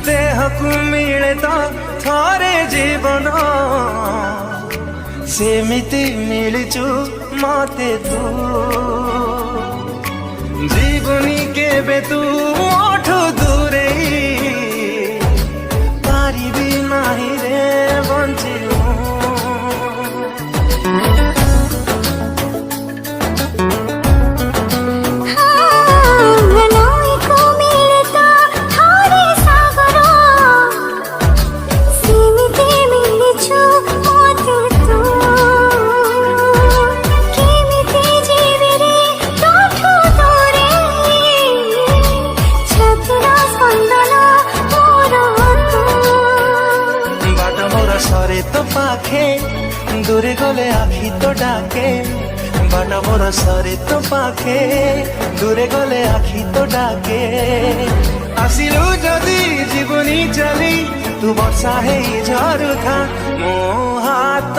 देहकु मिले तो थरे जीवन सेमिति मिलचु मते तू जीवनी केबे तू ओठु दूरे पारिबी नाही रे बंची सरे तो पाखे दूरे गले आखि तो डाके बाटा मोर सरे तो पाखे दूरे गले आखि तो डाके आसिलु जदि जीवनी चली तू बसा है झरुखा मो हाथ